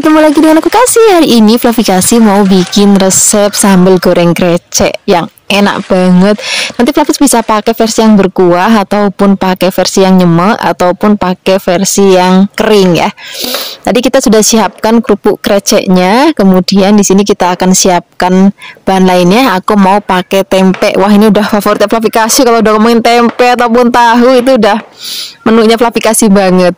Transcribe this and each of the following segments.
ketemu lagi dengan aku Kasih. Hari ini Fluffy Kasih mau bikin resep sambal goreng krecek yang enak banget. Nanti Fluffy bisa pakai versi yang berkuah ataupun pakai versi yang nyemek ataupun pakai versi yang kering ya. Tadi kita sudah siapkan kerupuk kreceknya, kemudian di sini kita akan siapkan bahan lainnya. Aku mau pakai tempe. Wah, ini udah favorit Fluffy Kasih, kalau udah ngomongin tempe ataupun tahu itu udah menunya Fluffy Kasih banget.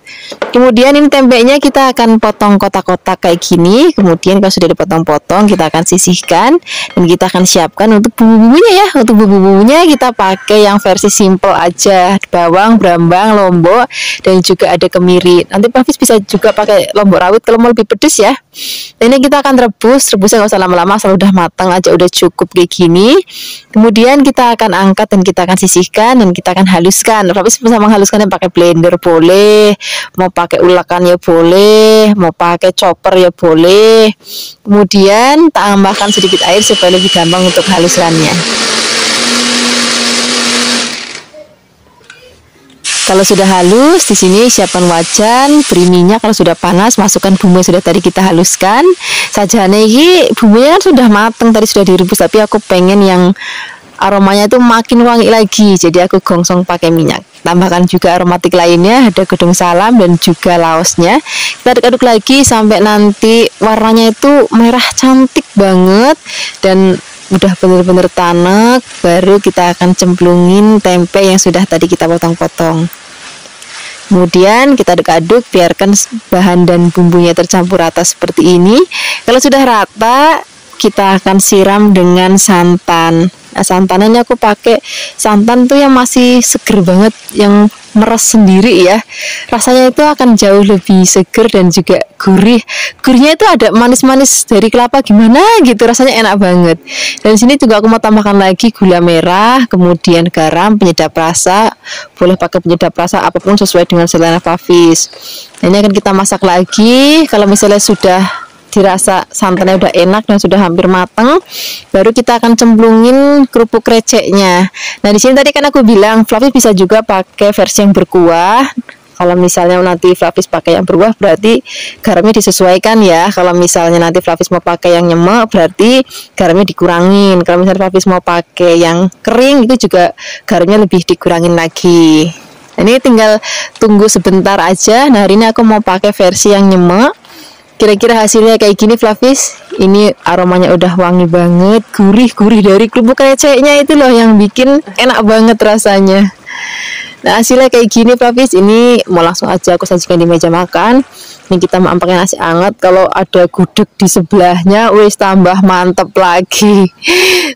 Kemudian ini tempenya kita akan potong kotak-kotak kayak gini. Kemudian kalau sudah dipotong-potong kita akan sisihkan dan kita akan siapkan untuk bumbu-bumbunya ya. Untuk bumbu-bumbunya kita pakai yang versi simple aja, bawang, brambang, lombok, dan juga ada kemiri. Nanti Fluffy bisa juga pakai lombok rawit kalau mau lebih pedes ya. Dan ini kita akan rebusnya nggak usah lama-lama, asal udah matang aja udah cukup kayak gini. Kemudian kita akan angkat dan kita akan sisihkan dan kita akan haluskan. Fluffy bisa menghaluskannya pakai blender boleh, mau pakai ulakan ya boleh, mau pakai chopper ya boleh. Kemudian tambahkan sedikit air supaya lebih gampang untuk haluskannya. Kalau sudah halus, di sini siapkan wajan, beri minyak. Kalau sudah panas, masukkan bumbu yang sudah tadi kita haluskan. Sajane ini bumbunya kan sudah matang, tadi sudah direbus, tapi aku pengen yang aromanya itu makin wangi lagi, jadi aku gongsong pakai minyak. Tambahkan juga aromatik lainnya, ada gedung salam dan juga laosnya. Kita aduk-aduk lagi sampai nanti warnanya itu merah cantik banget dan udah bener-bener tanek. Baru kita akan cemplungin tempe yang sudah tadi kita potong-potong. Kemudian kita aduk-aduk, biarkan bahan dan bumbunya tercampur rata seperti ini. Kalau sudah rata, kita akan siram dengan santan. Nah, santanannya aku pakai santan tuh yang masih seger banget, yang meres sendiri ya. Rasanya itu akan jauh lebih seger dan juga gurih. Gurihnya itu ada manis-manis dari kelapa gimana gitu, rasanya enak banget. Dan di sini juga aku mau tambahkan lagi gula merah, kemudian garam, penyedap rasa. Boleh pakai penyedap rasa apapun sesuai dengan selera Fluffy. Nah, ini akan kita masak lagi. Kalau misalnya sudah dirasa santannya udah enak dan sudah hampir matang, baru kita akan cemplungin kerupuk kreceknya. Nah, di sini tadi kan aku bilang Fluffy bisa juga pakai versi yang berkuah. Kalau misalnya nanti Fluffy pakai yang berkuah, berarti garamnya disesuaikan ya. Kalau misalnya nanti Fluffy mau pakai yang nyemek, berarti garamnya dikurangin. Kalau misalnya Fluffy mau pakai yang kering, itu juga garamnya lebih dikurangin lagi. Ini tinggal tunggu sebentar aja. Nah, hari ini aku mau pakai versi yang nyemek. Kira-kira hasilnya kayak gini Fluffy. Ini aromanya udah wangi banget, gurih-gurih dari kerupuk kreceknya itu loh yang bikin enak banget rasanya. Nah, hasilnya kayak gini Fluffy. Ini mau langsung aja aku sajikan di meja makan. Ini kita mau pakai nasi hangat, kalau ada gudeg di sebelahnya wis tambah mantep lagi.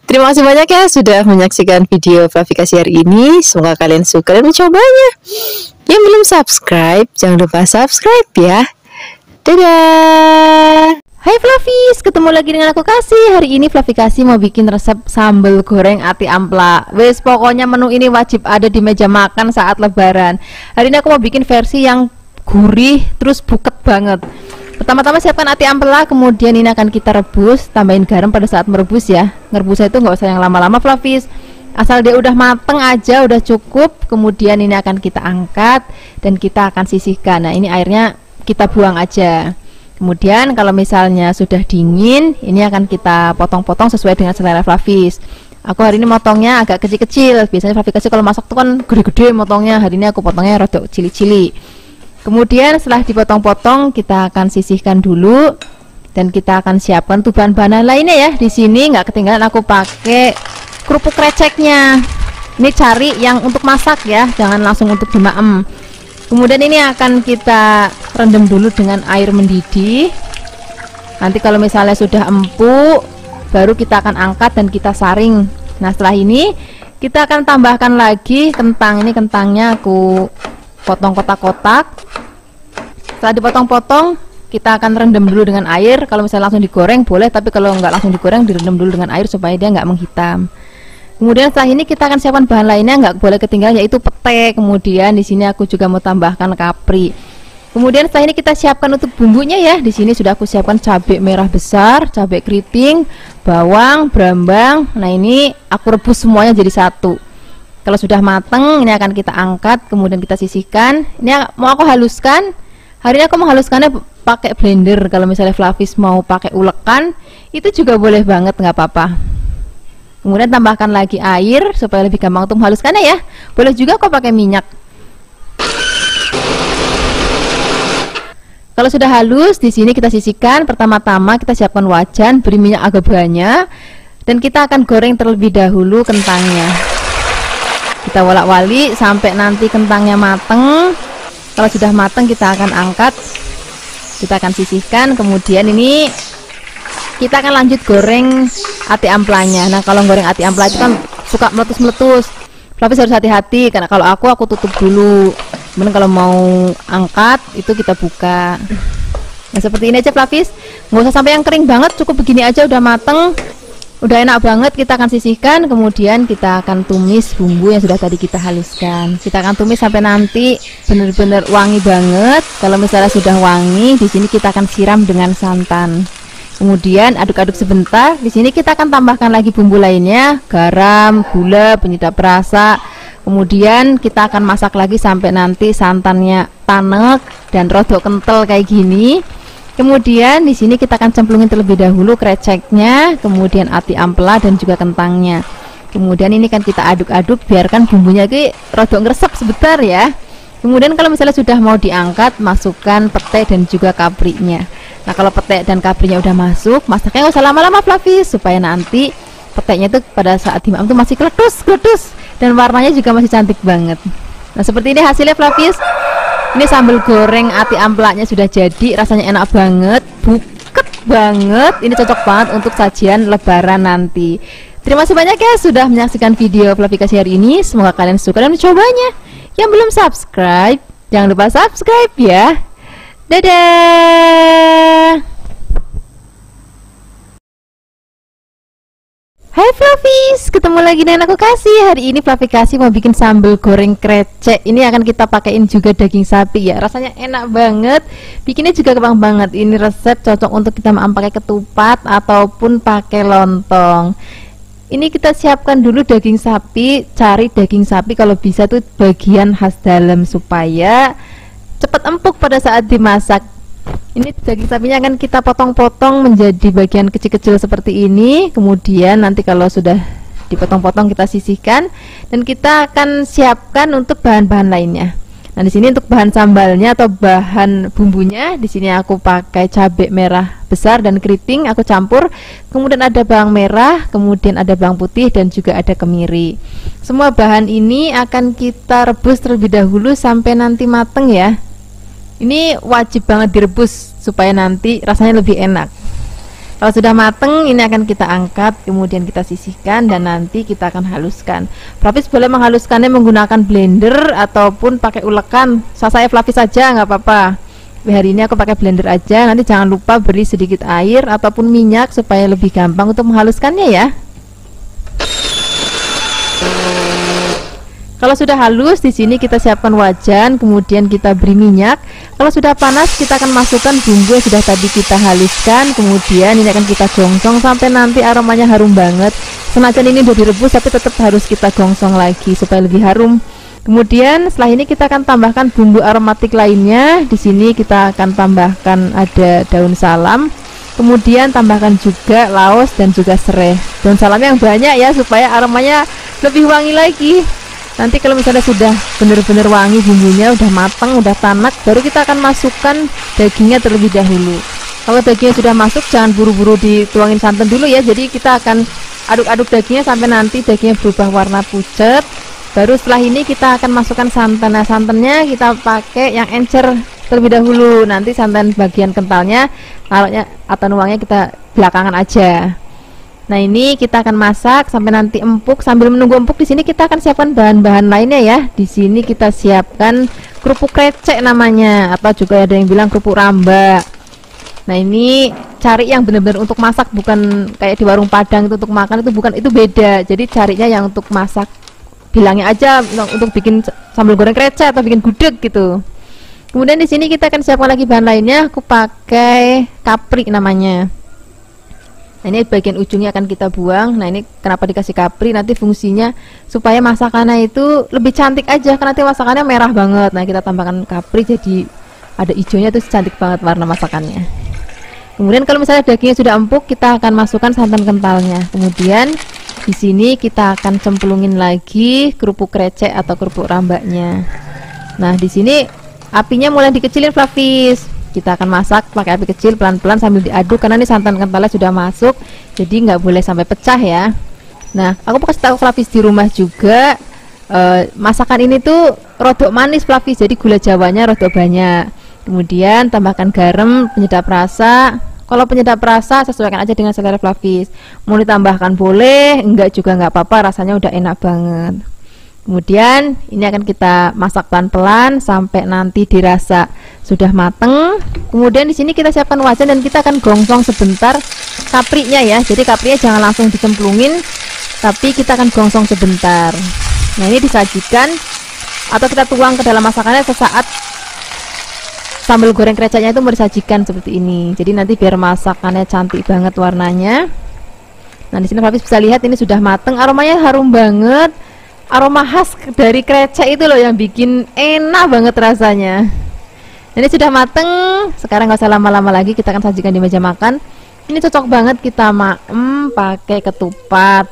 Terima kasih banyak ya sudah menyaksikan video Fluffy Kasih hari ini. Semoga kalian suka dan mencobanya. Yang belum subscribe, jangan lupa subscribe ya. Dadah. Hai Fluffy, ketemu lagi dengan aku Kasih. Hari ini Fluffy Kasih mau bikin resep sambal goreng ati ampla. Wes pokoknya menu ini wajib ada di meja makan saat lebaran. Hari ini aku mau bikin versi yang gurih terus buket banget. Pertama-tama siapkan ati ampela, kemudian ini akan kita rebus. Tambahin garam pada saat merebus ya. Ngerebusnya itu nggak usah yang lama-lama Fluffy, asal dia udah mateng aja udah cukup. Kemudian ini akan kita angkat dan kita akan sisihkan. Nah, ini airnya kita buang aja. Kemudian kalau misalnya sudah dingin, ini akan kita potong-potong sesuai dengan selera Fluffy. Aku hari ini motongnya agak kecil-kecil. Biasanya Fluffy Kasih kalau masak tuh kan gede-gede motongnya. Hari ini aku potongnya rada cili-cili. Kemudian setelah dipotong-potong, kita akan sisihkan dulu dan kita akan siapkan tuh bahan-bahan lainnya ya. Di sini nggak ketinggalan aku pakai kerupuk kreceknya. Ini cari yang untuk masak ya, jangan langsung untuk dimaem. Kemudian ini akan kita rendam dulu dengan air mendidih. Nanti kalau misalnya sudah empuk, baru kita akan angkat dan kita saring. Nah, setelah ini kita akan tambahkan lagi kentang. Ini kentangnya aku potong kotak-kotak. Setelah dipotong-potong, kita akan rendam dulu dengan air. Kalau misalnya langsung digoreng boleh, tapi kalau nggak langsung digoreng, direndam dulu dengan air supaya dia nggak menghitam. Kemudian setelah ini kita akan siapkan bahan lainnya, nggak boleh ketinggalan, yaitu pete. Kemudian di sini aku juga mau tambahkan kapri. Kemudian setelah ini kita siapkan untuk bumbunya ya. Di sini sudah aku siapkan cabai merah besar, cabai keriting, bawang, brambang. Nah, ini aku rebus semuanya jadi satu. Kalau sudah mateng, ini akan kita angkat, kemudian kita sisihkan. Ini mau aku haluskan. Hari ini aku menghaluskannya pakai blender. Kalau misalnya Flavis mau pakai ulekan itu juga boleh banget, nggak apa-apa. Kemudian tambahkan lagi air supaya lebih gampang untuk menghaluskannya ya. Boleh juga kok pakai minyak. Kalau sudah halus, di sini kita sisihkan. Pertama-tama kita siapkan wajan, beri minyak agak banyak, dan kita akan goreng terlebih dahulu kentangnya. Kita wolak-walik sampai nanti kentangnya mateng. Kalau sudah mateng kita akan angkat, kita akan sisihkan. Kemudian ini kita akan lanjut goreng ati amplanya. Nah, kalau goreng ati ampla itu kan suka meletus-meletus. Flavis harus hati-hati, karena kalau aku tutup dulu. Kemudian kalau mau angkat itu kita buka. Nah, seperti ini aja Flavis. Nggak usah sampai yang kering banget, cukup begini aja udah mateng. Udah enak banget. Kita akan sisihkan, kemudian kita akan tumis bumbu yang sudah tadi kita haluskan. Kita akan tumis sampai nanti benar-benar wangi banget. Kalau misalnya sudah wangi, di sini kita akan siram dengan santan. Kemudian aduk-aduk sebentar. Di sini kita akan tambahkan lagi bumbu lainnya, garam, gula, penyedap rasa. Kemudian kita akan masak lagi sampai nanti santannya tanek dan rodok kental kayak gini. Kemudian di sini kita akan cemplungin terlebih dahulu kreceknya, kemudian ati ampela dan juga kentangnya. Kemudian ini kan kita aduk-aduk, biarkan bumbunya ini rodok ngresep sebentar ya. Kemudian kalau misalnya sudah mau diangkat, masukkan petai dan juga kaprinya. Nah, kalau petai dan kaprinya udah masuk, masaknya nggak usah lama-lama Flavis, supaya nanti petainya itu pada saat dimakan itu masih kletus dan warnanya juga masih cantik banget. Nah, seperti ini hasilnya Flavis. Ini sambal goreng ati amplaknya sudah jadi, rasanya enak banget, buket banget. Ini cocok banget untuk sajian lebaran nanti. Terima kasih banyak ya sudah menyaksikan video Flavikasi hari ini. Semoga kalian suka dan mencobanya. Yang belum subscribe, jangan lupa subscribe ya. Dadah. Hai Flavis, ketemu lagi dengan aku Kasih. Hari ini Flavikasi mau bikin sambal goreng krecek. Ini akan kita pakein juga daging sapi ya. Rasanya enak banget. Bikinnya juga gampang banget. Ini resep cocok untuk kita pakai ketupat ataupun pakai lontong. Ini kita siapkan dulu daging sapi. Cari daging sapi kalau bisa tuh bagian khas dalam supaya cepat empuk pada saat dimasak. Ini daging sapinya akan kita potong-potong menjadi bagian kecil-kecil seperti ini. Kemudian nanti kalau sudah dipotong-potong kita sisihkan dan kita akan siapkan untuk bahan-bahan lainnya. Nah, di sini untuk bahan sambalnya atau bahan bumbunya, di sini aku pakai cabai merah besar dan keriting, aku campur. Kemudian ada bawang merah, kemudian ada bawang putih dan juga ada kemiri. Semua bahan ini akan kita rebus terlebih dahulu sampai nanti mateng ya. Ini wajib banget direbus supaya nanti rasanya lebih enak. Kalau sudah mateng, ini akan kita angkat, kemudian kita sisihkan dan nanti kita akan haluskan. Flavis boleh menghaluskannya menggunakan blender ataupun pakai ulekan. Saya Flavis saja nggak apa-apa. Hari ini aku pakai blender aja. Nanti jangan lupa beri sedikit air ataupun minyak supaya lebih gampang untuk menghaluskannya ya. Kalau sudah halus, di sini kita siapkan wajan, kemudian kita beri minyak. Kalau sudah panas, kita akan masukkan bumbu yang sudah tadi kita haluskan. Kemudian ini akan kita gongsong sampai nanti aromanya harum banget. Senajan ini sudah direbus, tapi tetap harus kita gongsong lagi supaya lebih harum. Kemudian setelah ini kita akan tambahkan bumbu aromatik lainnya. Di sini kita akan tambahkan ada daun salam. Kemudian tambahkan juga laos dan juga serai. Daun salam yang banyak ya supaya aromanya lebih wangi lagi. Nanti kalau misalnya sudah benar-benar wangi bumbunya, udah matang, udah tanak, baru kita akan masukkan dagingnya terlebih dahulu. Kalau dagingnya sudah masuk, jangan buru-buru dituangin santan dulu ya. Jadi kita akan aduk-aduk dagingnya sampai nanti dagingnya berubah warna pucat. Baru setelah ini kita akan masukkan santan. Nah, santannya kita pakai yang encer terlebih dahulu. Nanti santan bagian kentalnya, taruhnya atau nuangnya kita belakangan aja. Nah, ini kita akan masak sampai nanti empuk. Sambil menunggu empuk, di sini kita akan siapkan bahan-bahan lainnya ya. Di sini kita siapkan kerupuk krecek namanya, atau juga ada yang bilang kerupuk ramba. Nah, ini cari yang benar-benar untuk masak, bukan kayak di warung Padang itu untuk makan, itu bukan, itu beda. Jadi carinya yang untuk masak, bilangnya aja untuk bikin sambal goreng krecek atau bikin gudeg gitu. Kemudian di sini kita akan siapkan lagi bahan lainnya. Aku pakai kapri namanya. Nah, ini bagian ujungnya akan kita buang. Nah, ini kenapa dikasih kapri, nanti fungsinya supaya masakannya itu lebih cantik aja, karena nanti masakannya merah banget. Nah, kita tambahkan kapri jadi ada hijaunya tuh cantik banget warna masakannya. Kemudian kalau misalnya dagingnya sudah empuk, kita akan masukkan santan kentalnya. Kemudian di sini kita akan cemplungin lagi kerupuk krecek atau kerupuk rambaknya. Nah, di sini apinya mulai dikecilin Flavis. Kita akan masak pakai api kecil pelan-pelan sambil diaduk karena ini santan kentalnya sudah masuk, jadi nggak boleh sampai pecah ya. Nah, aku kasih tahu Flavis di rumah juga, masakan ini tuh rodok manis Flavis, jadi gula jawanya rodok banyak. Kemudian tambahkan garam, penyedap rasa. Kalau penyedap rasa sesuaikan aja dengan selera Flavis. Mau ditambahkan boleh, enggak juga nggak apa-apa, rasanya udah enak banget. Kemudian ini akan kita masak pelan-pelan sampai nanti dirasa sudah mateng. Kemudian di sini kita siapkan wajan dan kita akan gongsong sebentar kapriknya ya. Jadi kapriknya jangan langsung dicemplungin, tapi kita akan gongsong sebentar. Nah, ini disajikan atau kita tuang ke dalam masakannya sesaat sambal goreng kreceknya itu mau disajikan seperti ini. Jadi nanti biar masakannya cantik banget warnanya. Nah, di sini Flavis bisa lihat ini sudah mateng, aromanya harum banget. Aroma khas dari krecek itu loh yang bikin enak banget rasanya. Ini sudah mateng, sekarang nggak usah lama-lama lagi, kita akan sajikan di meja makan. Ini cocok banget kita pakai ketupat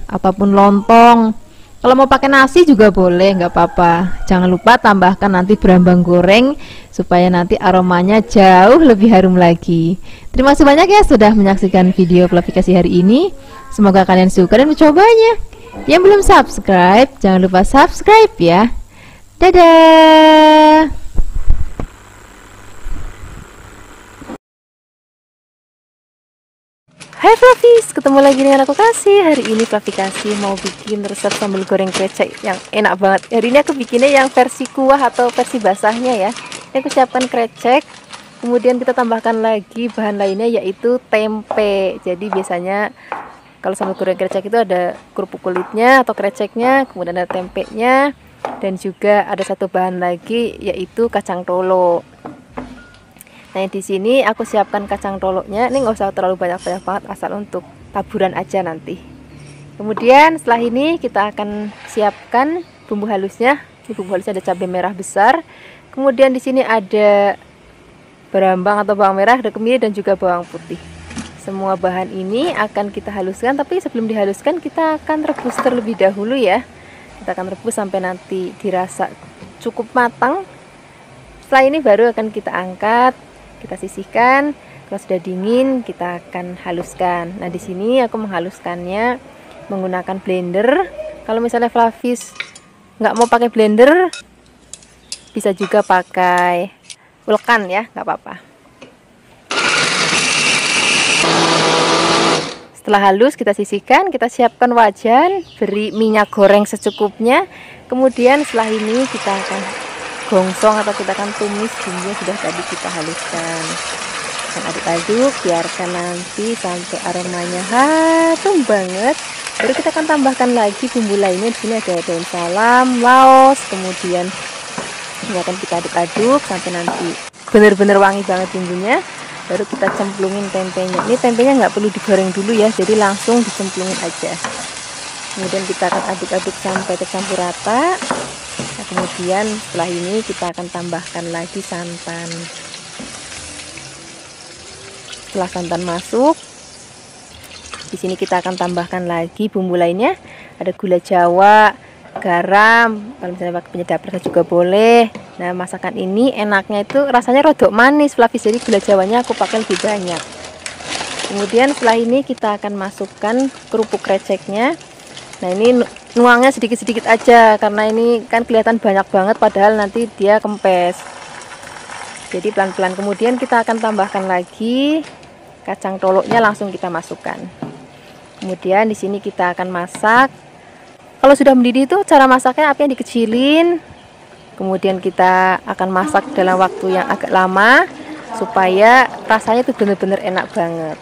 ataupun lontong. Kalau mau pakai nasi juga boleh, nggak apa-apa. Jangan lupa tambahkan nanti berambang goreng supaya nanti aromanya jauh lebih harum lagi. Terima kasih banyak ya sudah menyaksikan video Flavikasi hari ini. Semoga kalian suka dan mencobanya. Yang belum subscribe, jangan lupa subscribe ya. Dadah. Hai Flavis, ketemu lagi dengan aku Kasih. Hari ini Flavikasi mau bikin resep sambal goreng krecek yang enak banget. Hari ini aku bikinnya yang versi kuah atau versi basahnya ya. Ini aku siapkan krecek, kemudian kita tambahkan lagi bahan lainnya yaitu tempe. Jadi biasanya kalau sambal goreng krecek itu ada kerupuk kulitnya atau kreceknya, kemudian ada tempenya, dan juga ada satu bahan lagi yaitu kacang tolo. Nah, di sini aku siapkan kacang toloknya. Ini nggak usah terlalu banyak-banyak banget, asal untuk taburan aja nanti. Kemudian setelah ini kita akan siapkan bumbu halusnya. Di bumbu halusnya ada cabai merah besar. Kemudian di sini ada berambang atau bawang merah, ada kemiri dan juga bawang putih. Semua bahan ini akan kita haluskan, tapi sebelum dihaluskan kita akan rebus terlebih dahulu ya. Kita akan rebus sampai nanti dirasa cukup matang. Setelah ini baru akan kita angkat, kita sisihkan. Kalau sudah dingin kita akan haluskan. Nah, di sini aku menghaluskannya menggunakan blender. Kalau misalnya Flavis nggak mau pakai blender, bisa juga pakai ulkan ya, nggak apa-apa. Setelah halus kita sisihkan, kita siapkan wajan, beri minyak goreng secukupnya. Kemudian setelah ini kita akan gongsong atau kita akan tumis bumbu yang sudah tadi kita haluskan. Dan aduk-aduk, biarkan nanti sampai aromanya harum banget. Baru kita akan tambahkan lagi bumbu lainnya. Di sini ada daun salam, laos, kemudian ini akan kita aduk-aduk sampai nanti benar-benar wangi banget bumbunya. Baru kita cemplungin tempenya. Ini tempenya nggak perlu digoreng dulu ya, jadi langsung dicemplungin aja. Kemudian kita akan aduk-aduk sampai tercampur rata. Nah, kemudian setelah ini kita akan tambahkan lagi santan. Setelah santan masuk, di sini kita akan tambahkan lagi bumbu lainnya. Ada gula jawa, garam, kalau misalnya pakai penyedap rasa juga boleh. Nah, masakan ini enaknya itu rasanya rodok manis Flavis, jadi gula jawanya aku pakai lebih banyak. Kemudian setelah ini kita akan masukkan kerupuk kreceknya. Nah, ini nuangnya sedikit-sedikit aja karena ini kan kelihatan banyak banget padahal nanti dia kempes. Jadi pelan-pelan. Kemudian kita akan tambahkan lagi kacang toloknya, langsung kita masukkan. Kemudian di sini kita akan masak. Kalau sudah mendidih itu cara masaknya apinya dikecilin. Kemudian kita akan masak dalam waktu yang agak lama supaya rasanya itu benar-benar enak banget.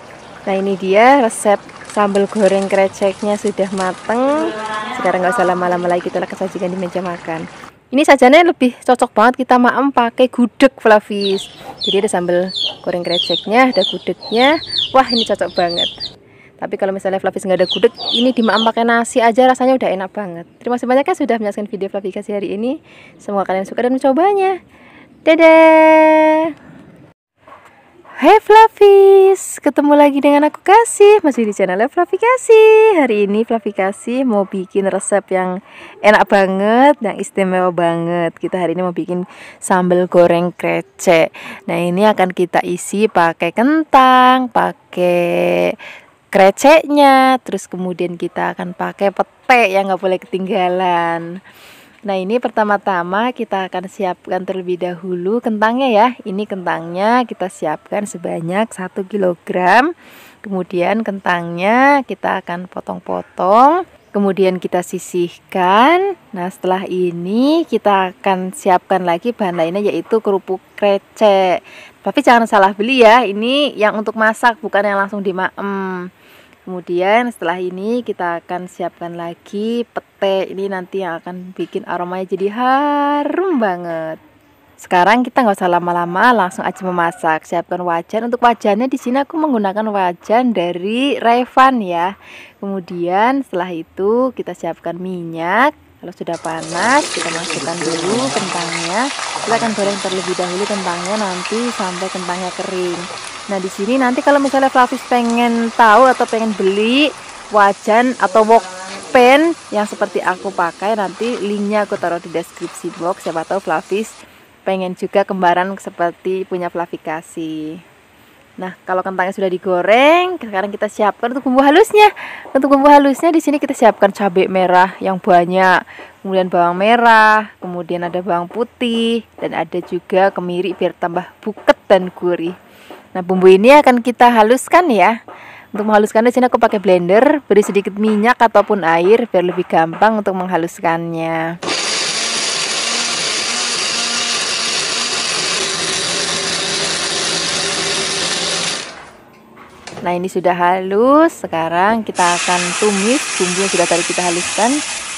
Nah, ini dia resep sambal goreng kreceknya sudah mateng. Sekarang nggak usah lama-lama lagi, kita akan sajikan di meja makan. Ini sajiannya lebih cocok banget kita pakai gudeg Flavis. Jadi ada sambal goreng kreceknya, ada gudegnya. Wah, ini cocok banget. Tapi kalau misalnya Flavis nggak ada gudeg, ini dimakan pakai nasi aja rasanya udah enak banget. Terima kasih banyak ya sudah menyaksikan video Flavikasi hari ini. Semoga kalian suka dan mencobanya. Dadah. Hai Flavis, ketemu lagi dengan aku Kasih, masih di channel Flavi Kasih. Hari ini Flavi Kasih mau bikin resep yang enak banget, yang istimewa banget. Kita hari ini mau bikin sambal goreng krecek. Nah, ini akan kita isi pakai kentang, pakai kreceknya, terus kemudian kita akan pakai pete yang nggak boleh ketinggalan. Nah, ini pertama-tama kita akan siapkan terlebih dahulu kentangnya ya. Ini kentangnya kita siapkan sebanyak 1 kilogram. Kemudian kentangnya kita akan potong-potong, kemudian kita sisihkan. Nah, setelah ini kita akan siapkan lagi bahan lainnya, yaitu kerupuk krecek. Tapi jangan salah beli ya, ini yang untuk masak, bukan yang langsung dimaem. Kemudian setelah ini kita akan siapkan lagi pete. Ini nanti yang akan bikin aromanya jadi harum banget. Sekarang kita nggak usah lama-lama, langsung aja memasak. Siapkan wajan. Untuk wajannya di sini aku menggunakan wajan dari Revan ya. Kemudian setelah itu kita siapkan minyak. Kalau sudah panas, kita masukkan dulu kentangnya. Kita akan goreng terlebih dahulu kentangnya nanti sampai kentangnya kering. Nah, di sini nanti kalau misalnya Flavis pengen tahu atau pengen beli wajan atau wok pan yang seperti aku pakai, nanti linknya aku taruh di deskripsi box. Siapa tahu Flavis pengen juga kembaran seperti punya Flavi Kasih. Nah, kalau kentangnya sudah digoreng, sekarang kita siapkan untuk bumbu halusnya. Untuk bumbu halusnya di sini kita siapkan cabai merah yang banyak, kemudian bawang merah, kemudian ada bawang putih, dan ada juga kemiri biar tambah buket dan gurih. Nah, bumbu ini akan kita haluskan ya. Untuk menghaluskan di sini aku pakai blender, beri sedikit minyak ataupun air biar lebih gampang untuk menghaluskannya. Nah, ini sudah halus. Sekarang kita akan tumis bumbu yang sudah tadi kita haluskan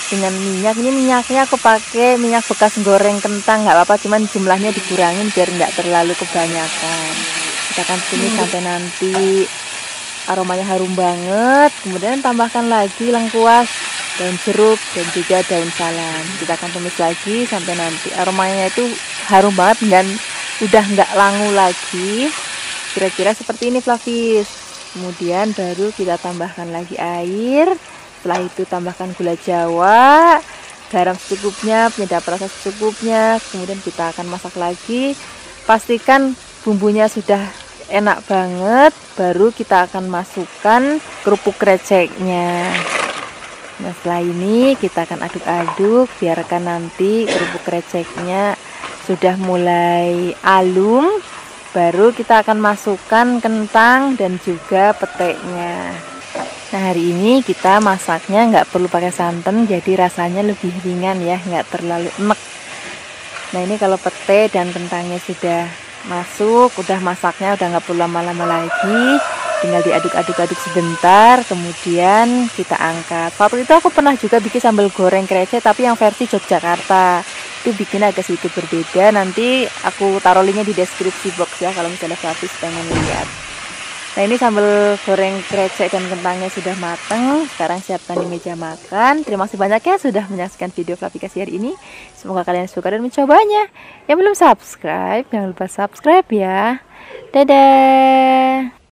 dengan minyak. Ini minyaknya aku pakai minyak bekas goreng kentang, nggak apa-apa, cuman jumlahnya dikurangin biar nggak terlalu kebanyakan. Kita akan tumis sampai nanti aromanya harum banget. Kemudian tambahkan lagi lengkuas, daun jeruk, dan juga daun salam. Kita akan tumis lagi sampai nanti aromanya itu harum banget dan udah nggak langu lagi. Kira-kira seperti ini Flavis. Kemudian baru kita tambahkan lagi air. Setelah itu tambahkan gula jawa, garam secukupnya, penyedap rasa secukupnya. Kemudian kita akan masak lagi. Pastikan bumbunya sudah enak banget. Baru kita akan masukkan kerupuk kreceknya. Nah, setelah ini kita akan aduk-aduk. Biarkan nanti kerupuk kreceknya sudah mulai alum. Baru kita akan masukkan kentang dan juga peteknya. Nah, hari ini kita masaknya nggak perlu pakai santan, jadi rasanya lebih ringan ya, nggak terlalu enek. Nah, ini kalau pete dan kentangnya sudah masuk, udah masaknya udah nggak perlu lama-lama lagi, tinggal diaduk-aduk-aduk sebentar, kemudian kita angkat. Waktu itu aku pernah juga bikin sambal goreng krecek, tapi yang versi Yogyakarta. Itu bikin agak sedikit berbeda. Nanti aku taruh linknya di deskripsi box ya kalau misalnya Flavis pengen lihat. Nah, ini sambal goreng krecek dan kentangnya sudah matang. Sekarang siapkan di meja makan. Terima kasih banyak ya sudah menyaksikan video Flavi Kasih hari ini. Semoga kalian suka dan mencobanya. Yang belum subscribe, jangan lupa subscribe ya. Dadah.